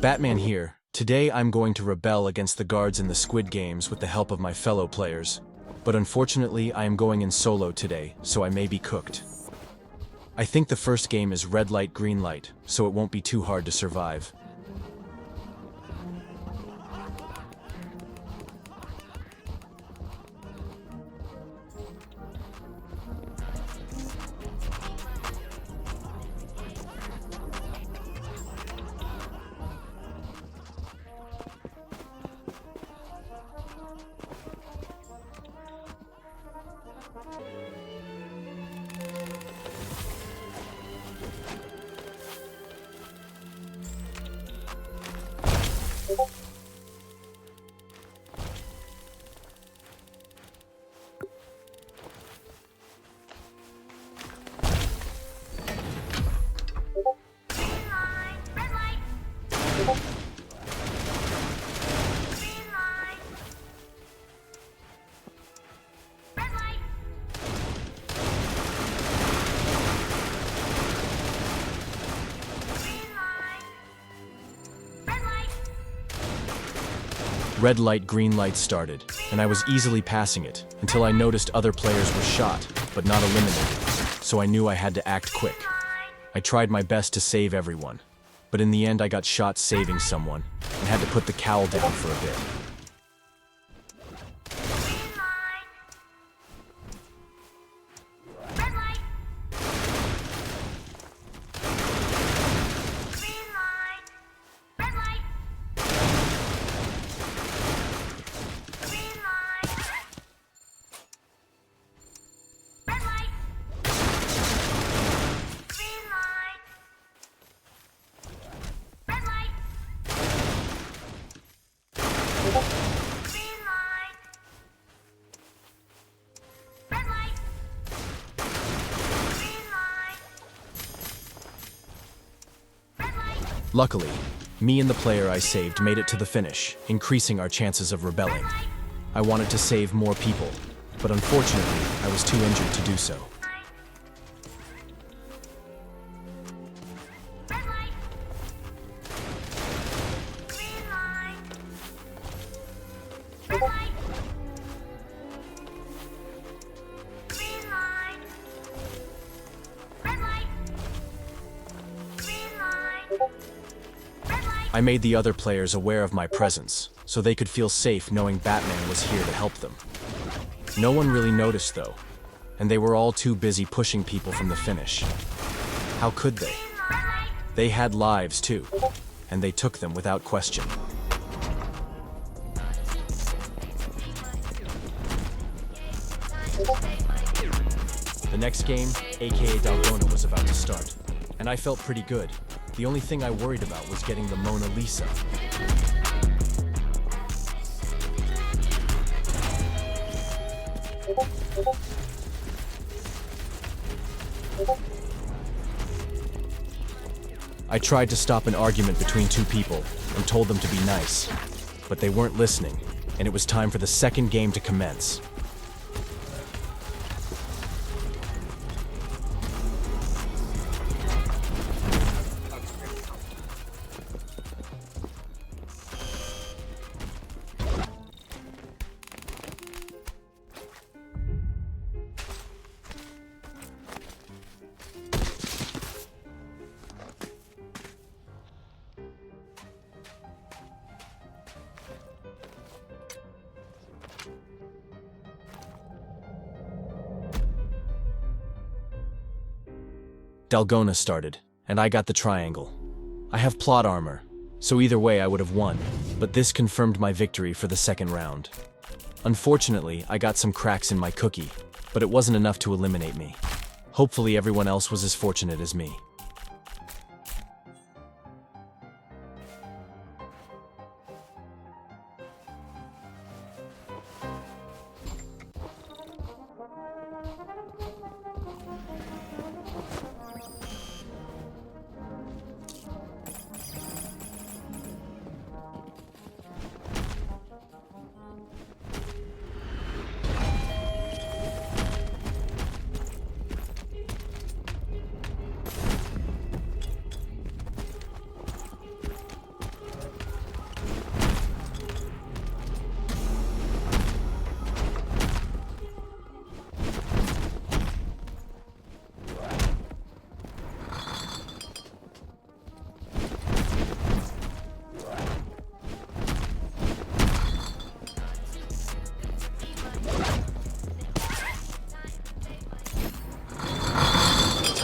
Batman here. Today I'm going to rebel against the guards in the Squid Games with the help of my fellow players. But unfortunately, I am going in solo today, so I may be cooked. I think the first game is red light, green light, so it won't be too hard to survive. Red light, green light started, and I was easily passing it, until I noticed other players were shot, but not eliminated, so I knew I had to act quick. I tried my best to save everyone, but in the end I got shot saving someone, and had to put the cowl down for a bit. Luckily, me and the player I saved made it to the finish, increasing our chances of rebelling. I wanted to save more people, but unfortunately, I was too injured to do so. I made the other players aware of my presence, so they could feel safe knowing Batman was here to help them. No one really noticed though, and they were all too busy pushing people from the finish. How could they? They had lives too, and they took them without question. The next game, aka Dalgona, was about to start, and I felt pretty good. The only thing I worried about was getting the Mona Lisa. I tried to stop an argument between two people and told them to be nice, but they weren't listening, and it was time for the second game to commence. Dalgona started, and I got the triangle. I have plot armor, so either way I would have won, but this confirmed my victory for the second round. Unfortunately, I got some cracks in my cookie, but it wasn't enough to eliminate me. Hopefully everyone else was as fortunate as me.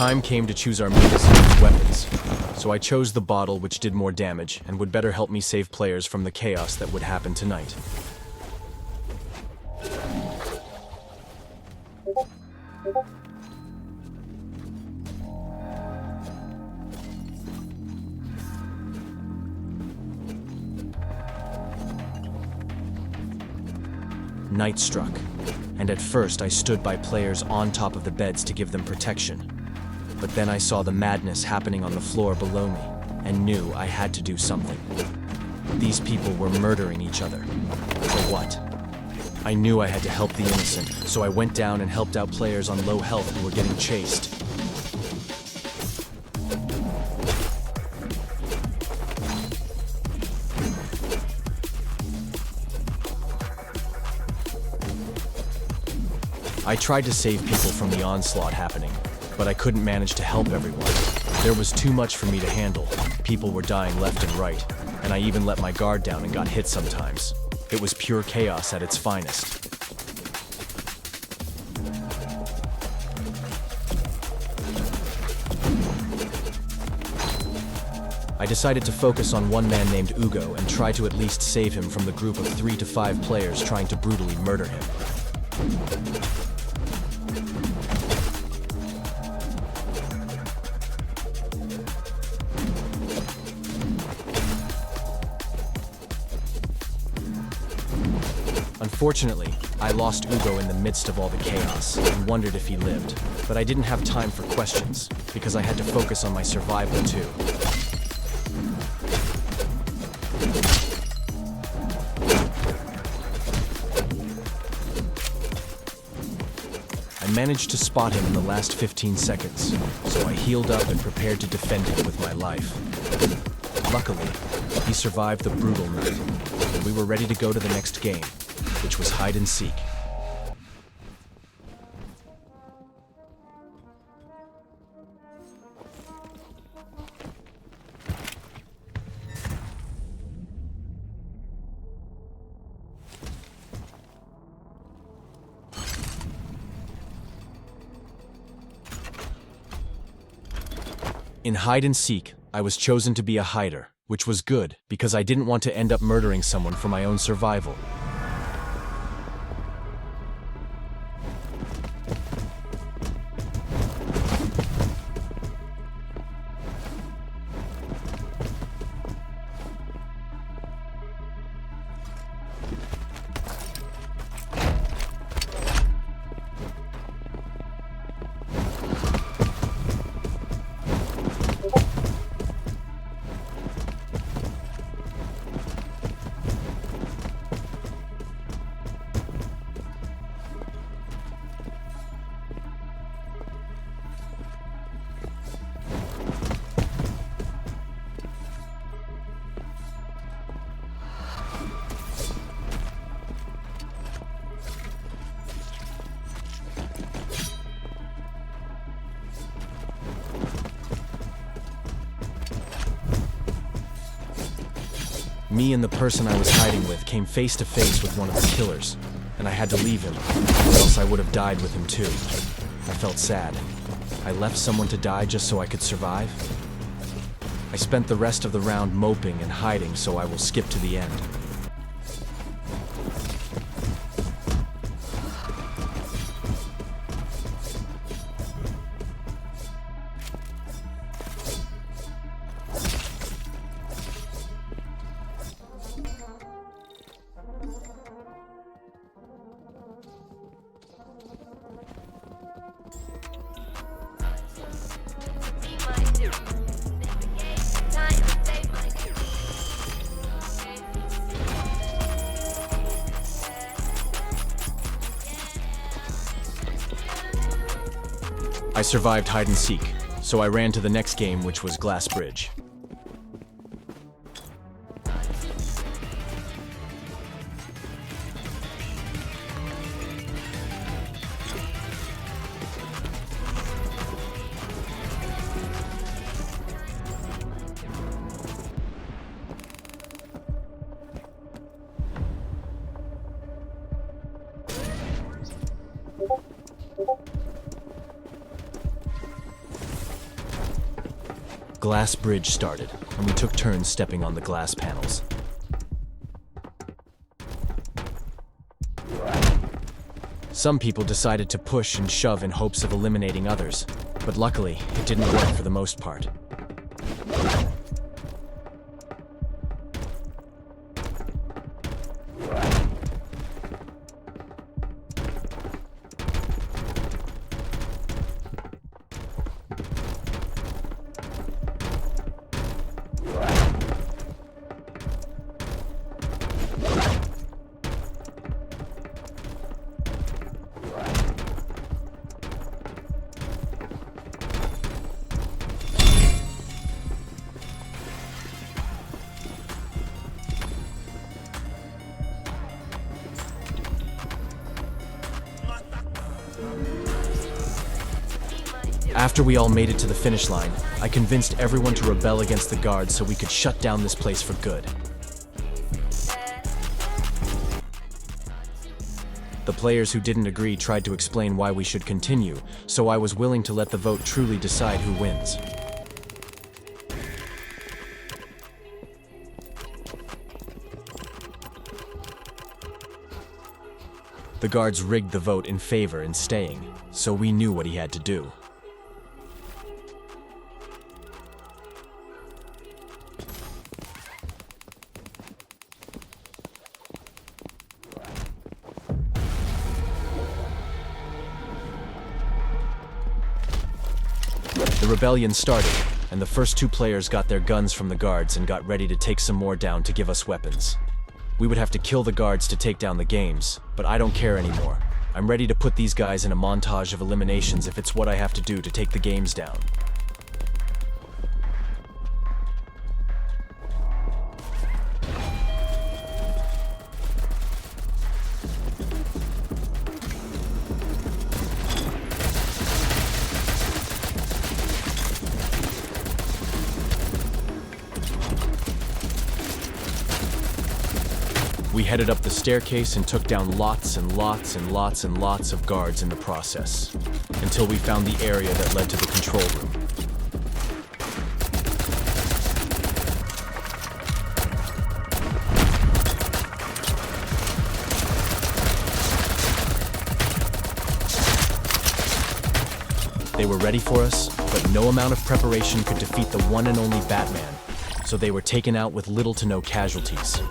time came to choose our medicine and weapons, so I chose the bottle which did more damage and would better help me save players from the chaos that would happen tonight. Night struck, and at first I stood by players on top of the beds to give them protection. But then I saw the madness happening on the floor below me, and knew I had to do something. These people were murdering each other. For what? I knew I had to help the innocent, so I went down and helped out players on low health who were getting chased. I tried to save people from the onslaught happening, but I couldn't manage to help everyone. There was too much for me to handle. People were dying left and right, and I even let my guard down and got hit sometimes. It was pure chaos at its finest. I decided to focus on one man named Ugo and try to at least save him from the group of 3 to 5 players trying to brutally murder him. Unfortunately, I lost Ugo in the midst of all the chaos and wondered if he lived, but I didn't have time for questions because I had to focus on my survival too. I managed to spot him in the last 15 seconds, so I healed up and prepared to defend him with my life. Luckily, he survived the brutal night, and we were ready to go to the next game, which was hide and seek. In hide and seek, I was chosen to be a hider, which was good because I didn't want to end up murdering someone for my own survival. Me and the person I was hiding with came face to face with one of the killers, and I had to leave him, or else I would have died with him too. I felt sad. I left someone to die just so I could survive. I spent the rest of the round moping and hiding, so I will skip to the end. I survived hide and seek, so I ran to the next game, which was Glass Bridge. Glass bridge started, and we took turns stepping on the glass panels. Some people decided to push and shove in hopes of eliminating others, but luckily, it didn't work for the most part. After we all made it to the finish line, I convinced everyone to rebel against the guards so we could shut down this place for good. The players who didn't agree tried to explain why we should continue, so I was willing to let the vote truly decide who wins. The guards rigged the vote in favor in staying, so we knew what he had to do. The rebellion started, and the first two players got their guns from the guards and got ready to take some more down to give us weapons. We would have to kill the guards to take down the games, but I don't care anymore. I'm ready to put these guys in a montage of eliminations if it's what I have to do to take the games down. We headed up the staircase and took down lots and lots and lots and lots of guards in the process, until we found the area that led to the control room. They were ready for us, but no amount of preparation could defeat the one and only Batman, so they were taken out with little to no casualties.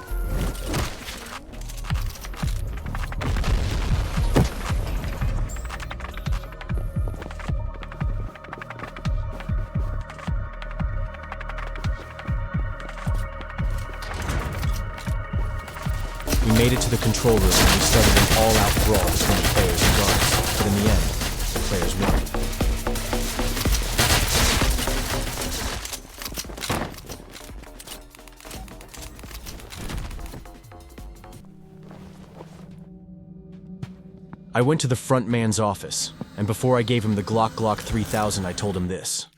We made it to the control room and we started an all-out brawl between the players and guards, but in the end, the players won. I went to the front man's office, and before I gave him the Glock 3000, I told him this.